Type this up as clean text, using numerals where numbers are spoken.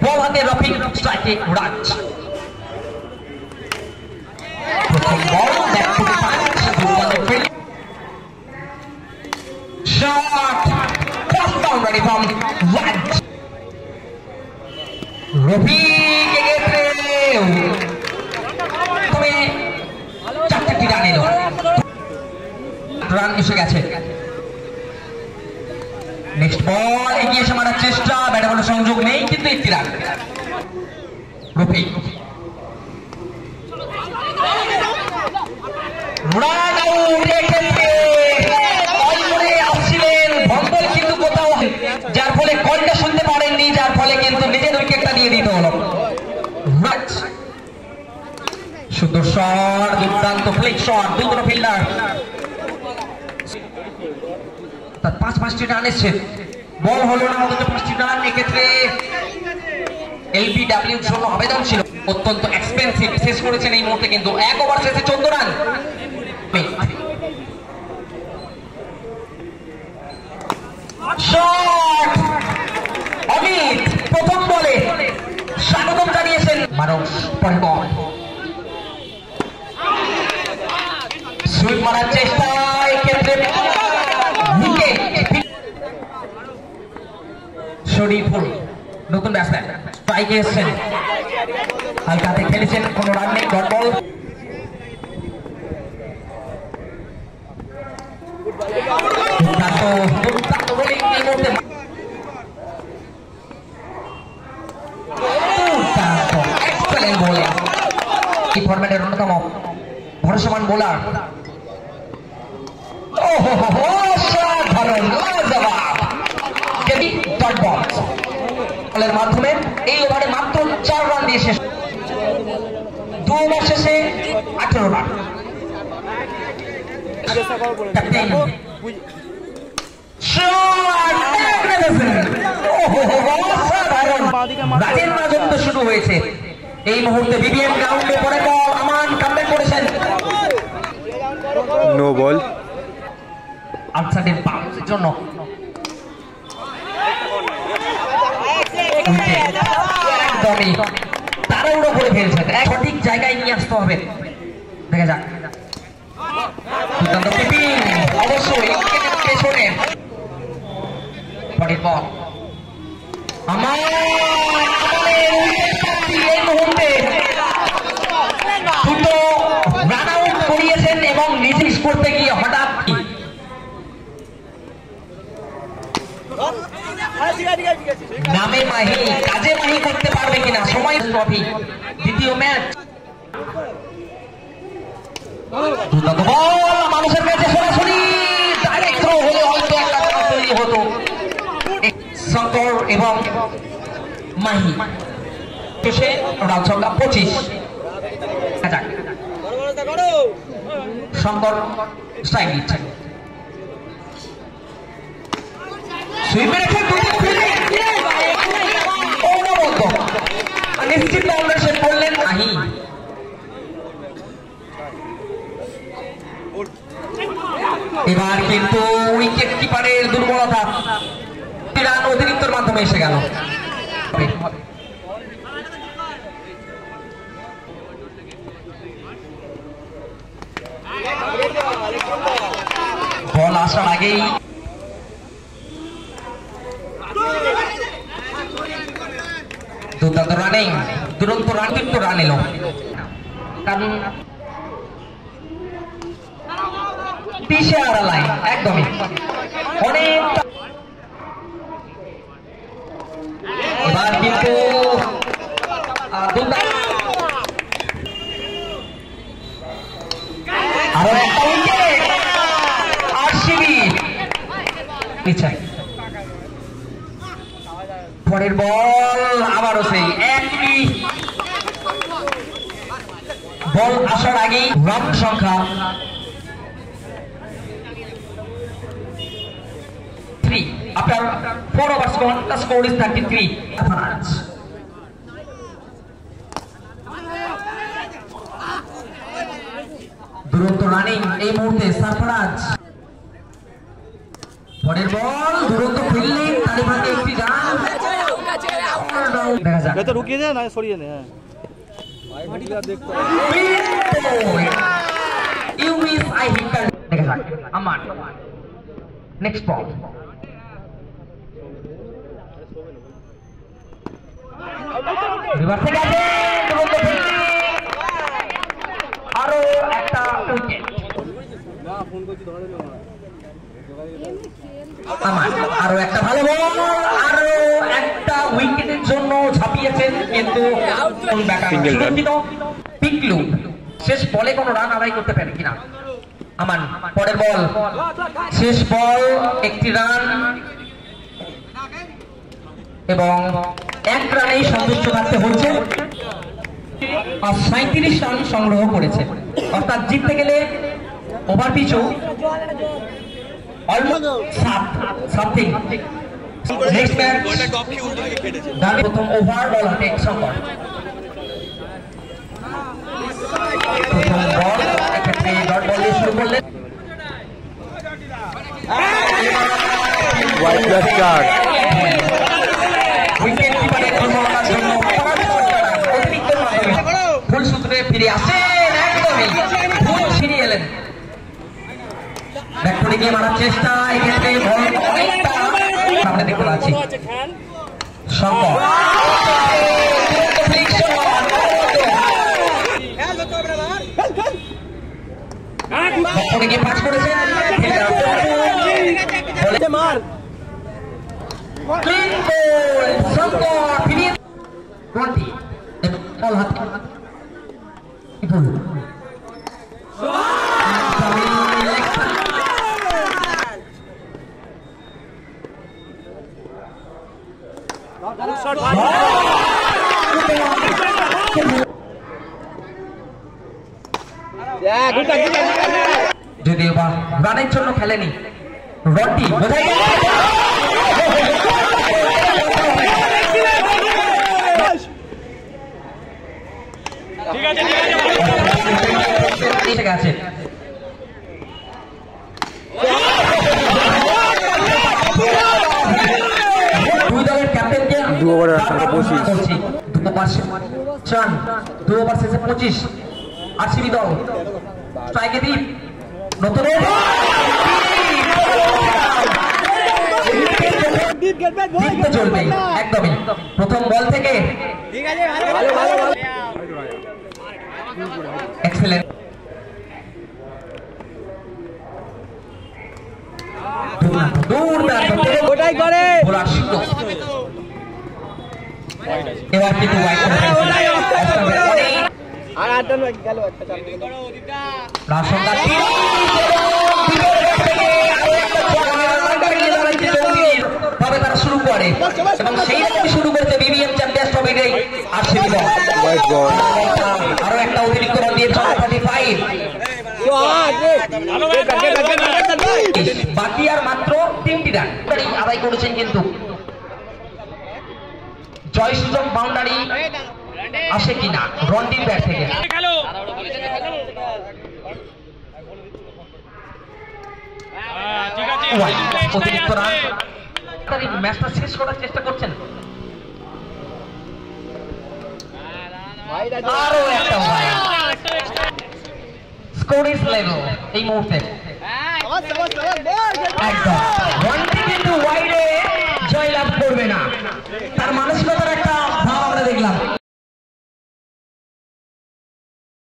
বল হাতে রফিক, স্ট্রাইকে রাজ। প্রথম ball back to the punch, দুর্দান্ত field shot, first boundary from Raj. Rafiq এগেছে, তবে 4টি রান এলো, রান এসে গেছে। নেক্সট বল এগিয়ে এসে মারার চেষ্টা, ব্যাটে বলে সংযোগ নেই, কিন্তু 1টি রান। রফিক রান আউট, এক্ষেত্রে বল করে আসছিলেন ভম্বল, কিন্তু কোথাও যার ফলে কলটা শুনতে পারেননি, যার ফলে কিন্তু নিজের উইকেটটা দিয়ে দিতে হলো। সুন্দর শট, দুর্দান্ত ফ্লিক শট, দুটো ফিল্ডার, তার 5টি রান এসছে। বল হলো না, অন্তত 5টি রান। এক্ষেত্রে এলবিডব্লিউর জন্য আবেদন ছিল, অত্যন্ত এক্সপেন্সিভ, শেষ করেছেন এই মুহূর্তে কিন্তু 1 ওভার শেষে 14 রান। শট, অমিত প্রথম বলে স্বাগতম জানিয়েছেন মানুষ। পরে বল সুইপ মারার চেষ্টা, এক্ষেত্রে শরীফুল নতুন ব্যাটসম্যান, স্ট্রাইকে এসেছেন, হালকাতে খেলেছেন, কোনো রান নেই, ডট বল। এই ফরম্যাটের অন্যতম ভরসামান বোলার। বলের মাধ্যমে এই ওভারে মাত্র 4 রান দিয়ে শেষ, 2 ওভার শেষে 18 রান। রাজের রাজত্ব শুরু হয়েছে এই মুহূর্তে বিবিএম গ্রাউন্ডে। পরে বল আমান কামব্যাক করেছেন, নো বল, আনসারের বাউন্সের জন্য একদমই তাড়াহুড়ো করে ফেলছেন, সঠিক জায়গায় নিয়ে আসতে হবে। দেখা যাক, দুর্দান্ত কিপিং, অবশ্যই পেছনে। পরের বল এই মুহূর্তে দুটো রান আউট করিয়েছেন এবং নিজে করতে গিয়ে হঠাৎ নামে মাহি, কাজে মাহি করতে পারবে কিনা, সময় ট্রফি দ্বিতীয় ম্যাচ। দুর্দান্ত বল মানুষের কাছে সরাসরি ডাইরেক্ট থ্রো হলে হয়তো একটা চান্স তৈরি হতো। শঙ্কর এবং মাহি শেষে রান সংখ্যা 25। শঙ্কর স্ট্রাইক দিচ্ছেন, সুইপে রেখে নিশ্চিত বাউন্ডারি শেষ করলেন মাহি। এবার কিন্তু উইকেট কিপারের দুর্বলতা, রান অতিরিক্তর মাধ্যমে এসে গেল। বল আসার আগেই দুর্দান্ত রানিং, দুরন্ত রান, কিন্তু রান এলো, কারণ পিছে আর লাইন একদমই অনেক। এবার কিন্তু আরো একটা উইকেট আরসিবি পিছায়। পরের বল আবারও সেই একই বল আসার আগেই রান সংখ্যা 3 after 4 overs gone, the score is 33 runs. দুরন্ত রানিং এই মুহূর্তে সারফরাজ। পরের বল দুরন্ত ফিল্ডিং, তালিবানে একটি রান। দেখা যাক তো রুকিয়ে দে না সরিয়ে নে। হ্যাঁ দেখা যাক আমার নেক্সট বল রিভার্স থেকে আছে আরো একটা উইকেট আরো একটা ভালো বল আরো একটা উইকেটের জন্য ঝাঁপিয়েছেন কিন্তু পিকলু শেষ বলে কোনো রান আদায় করতে পারে কিনা আমান পরের বল শেষ বল একটি রান এবং এক রানেই সন্তুষ্ট থাকতে হচ্ছে আর 37 রান সংগ্রহ করেছে অর্থাৎ জিততে গেলে ওভার পিছু সামথিং নেক্সট ম্যাচ প্রথম ওভার বল হাতে শঙ্কর প্রথম বল এক্ষেত্রে ডট বল দিয়ে শুরু করলেন উইকেট কিপারের জন্য অতিরিক্ত ফুল সূত্রে ফিরে আসেন একদমই ভুল ফিরে এলেন ব্যাক করে গিয়ে মারার চেষ্টা এক্ষেত্রে বল অনেকটা সামনে দেখতে পাচ্ছি শঙ্কর গিয়ে পাস করেছেন মার ক্লিন গোল শঙ্কর ফিরিয়ে 20 বল হাতে ভুল যদিও বা রানের জন্য খেলেনি রডি বোঝাই ঠিক আছে দুই দলের ক্যাপ্টেনকে 2 ওভারে 25 2 ওভার শেষে 25 আরসিবি দল স্ট্রাইকে দ্বীপ নতুন চলবে একদমই প্রথম বল থেকে এক্সেলেন্ট ওটাই করে এবার কিন্তু আর আট রান গেল একটা তবে তারা শুরু করে এবং সেই রানে শুরু করেছে বিবিএম চ্যাম্পিয়ন্স ট্রফিতে আরসিবি দল আরো একটা অতিরিক্ত রান দিয়ে 35 বাকি আর মাত্র 3টি রান আদায় করেছেন কিন্তু জয় সুযোগ বাউন্ডারি আসে কিনা রন্ডির ব্যাট থেকে অতিরিক্ত রান ম্যাচটা শেষ করার চেষ্টা করছেন আরো একটা স্কোর ইজ লেভেল এই মুহূর্তে একদম কিন্তু ওয়াইডে জয়লাভ করবে না তার মানসিকতা